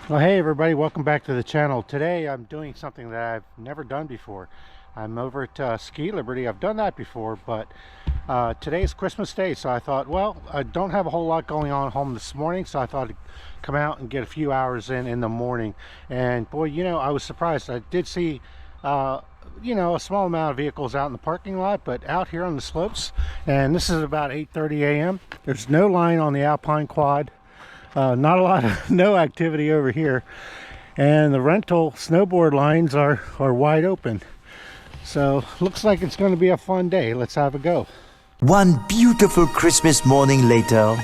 Well, hey everybody, welcome back to the channel. Today I'm doing something that I've never done before. I'm over at Ski Liberty. I've done that before, but today is Christmas Day, so I thought, well, I don't have a whole lot going on home this morning, so I thought I'd come out and get a few hours in the morning. And boy, I was surprised. I did see a small amount of vehicles out in the parking lot, but out here on the slopes, and this is about 8:30 a.m. There's no line on the Alpine Quad. Not a lot of no activity over here, and the rental snowboard lines are wide open. So looks like it's going to be a fun day. Let's have a go. One beautiful Christmas morning later.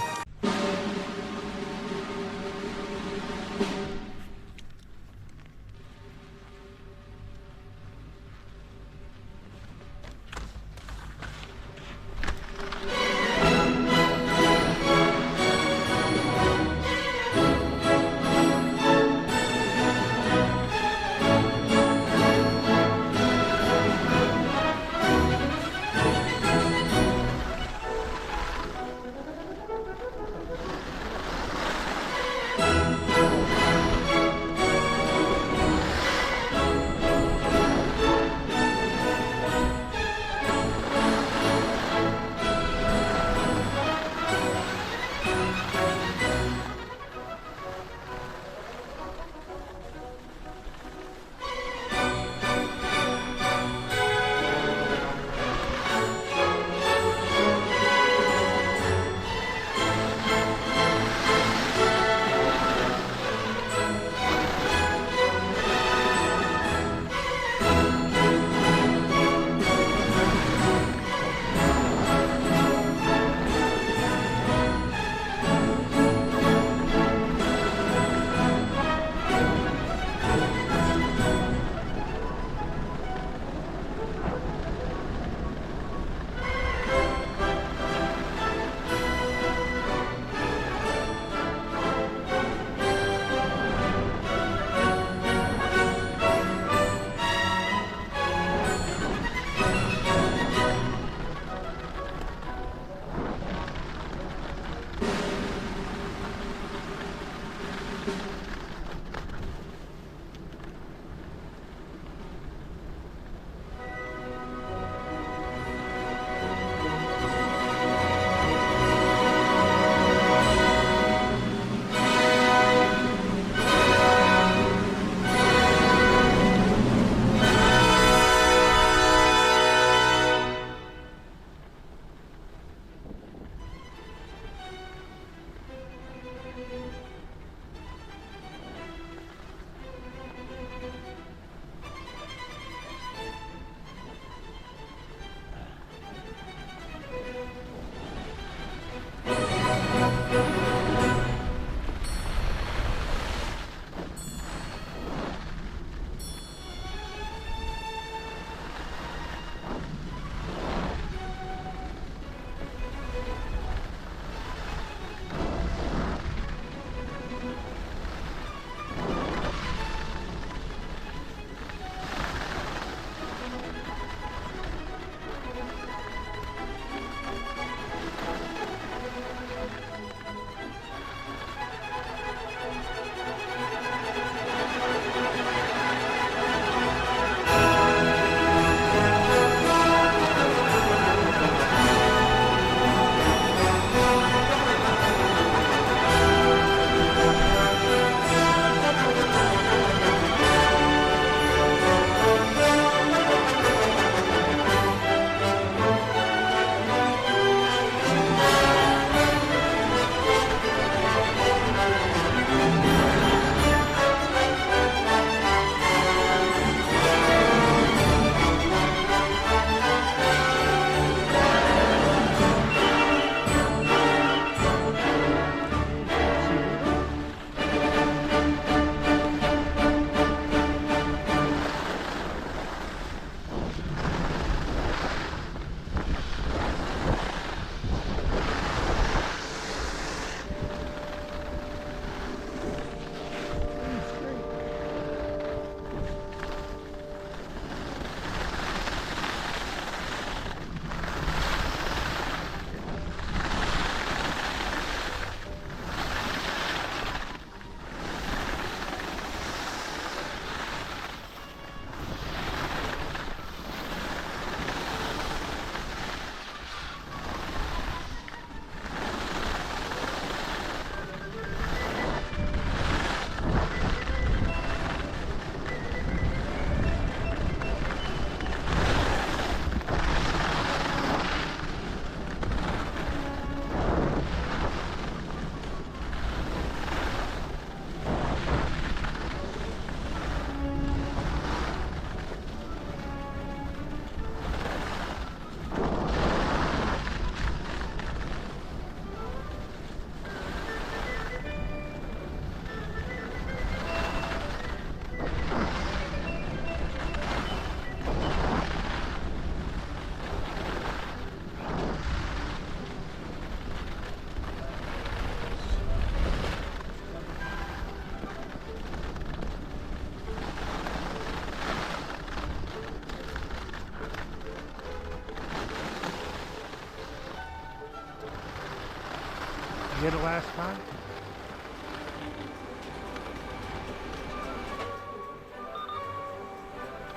You get it last time?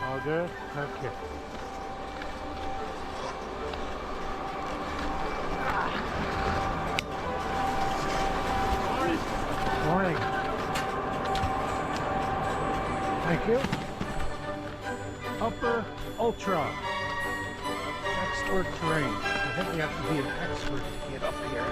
All good? Okay. Morning. Thank you. Upper Ultra. Expert terrain. I think we have to be an expert to get up here.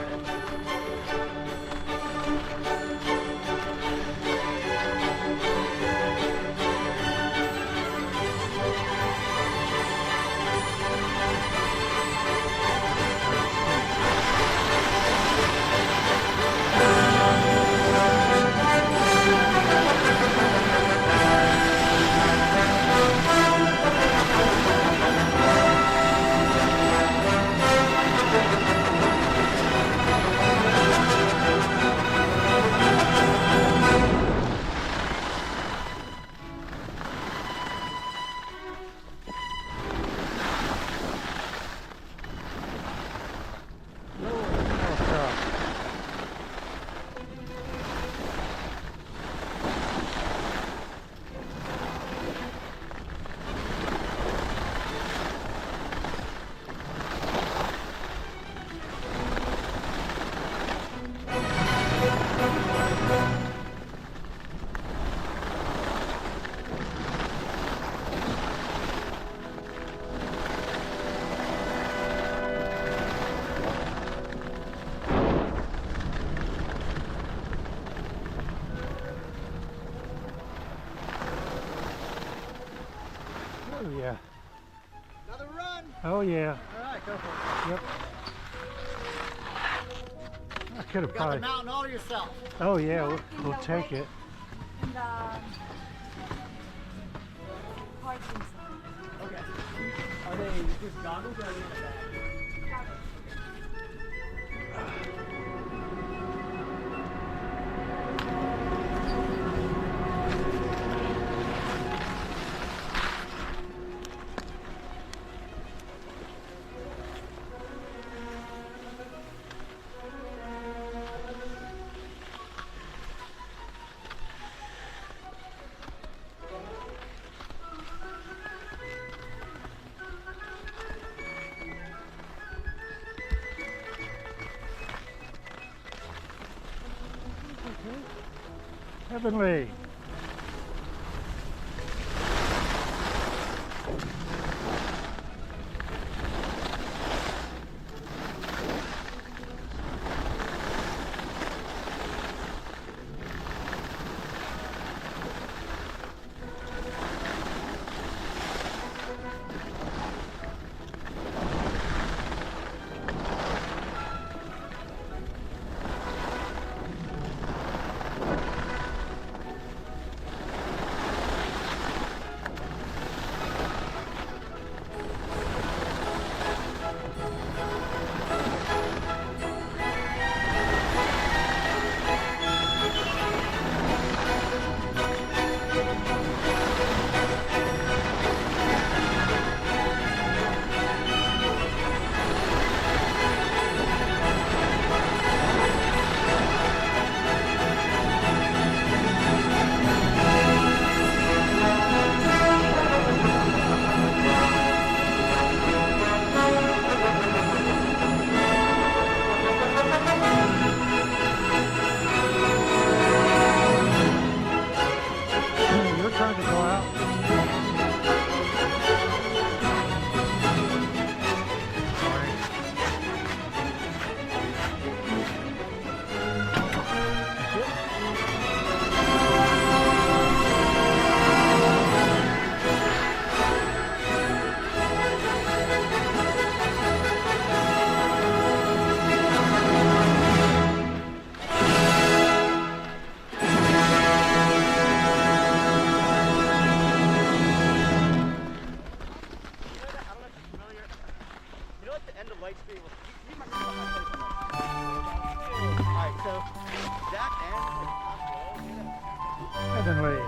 Oh yeah. Another run. Oh yeah. All right, go for it. Yep. I could have You got probably. the mountain all to yourself. Oh yeah, we'll take it. And parts inside. Okay. Are they just goggles or are they in the bag? Heavenly. Your turn to go out. Heavenly.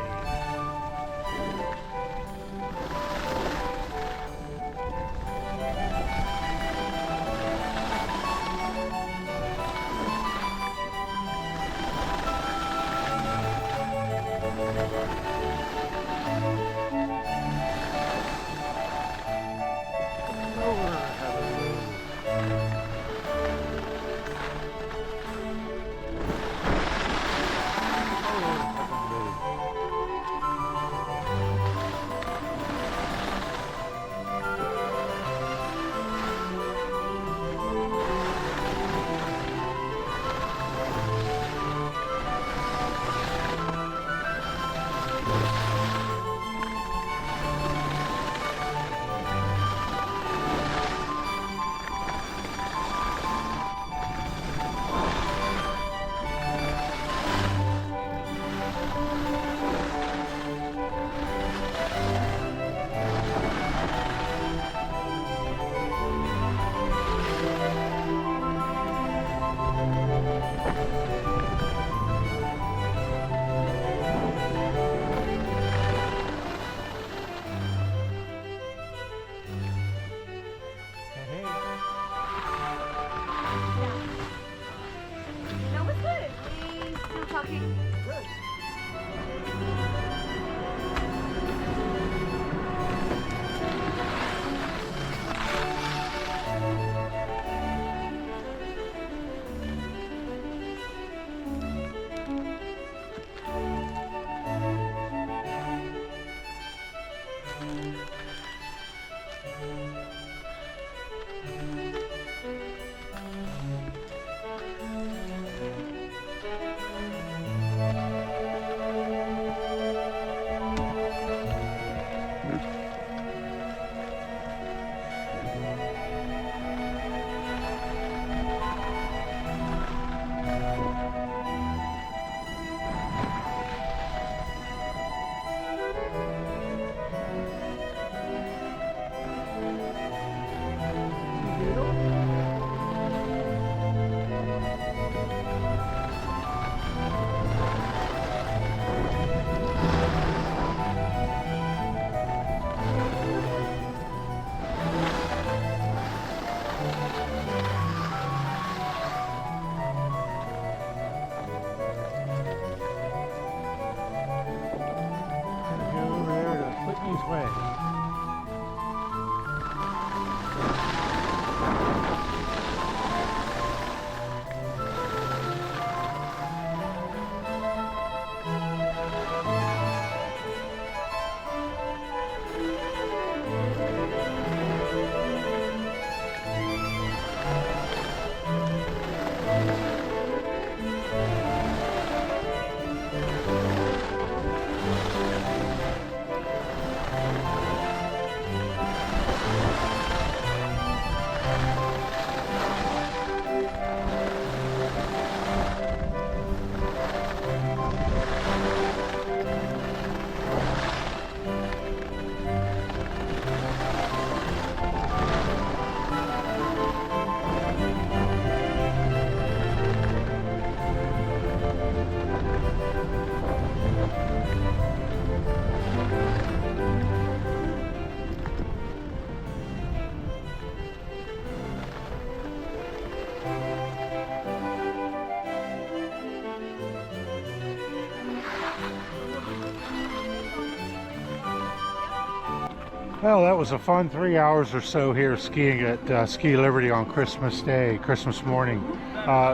Well, that was a fun 3 hours or so here skiing at Ski Liberty on Christmas Day, Christmas morning.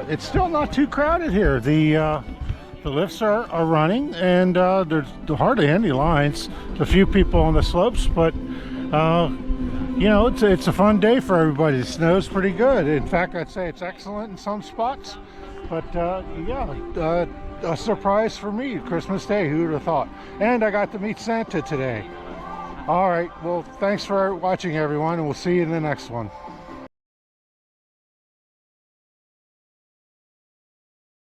It's still not too crowded here. The lifts are running, and there's hardly any lines. A few people on the slopes, but you know, it's a fun day for everybody. The snow's pretty good. In fact, I'd say it's excellent in some spots. But yeah, a surprise for me, Christmas Day. Who would have thought? And I got to meet Santa today. All right, well, thanks for watching, everyone, and we'll see you in the next one.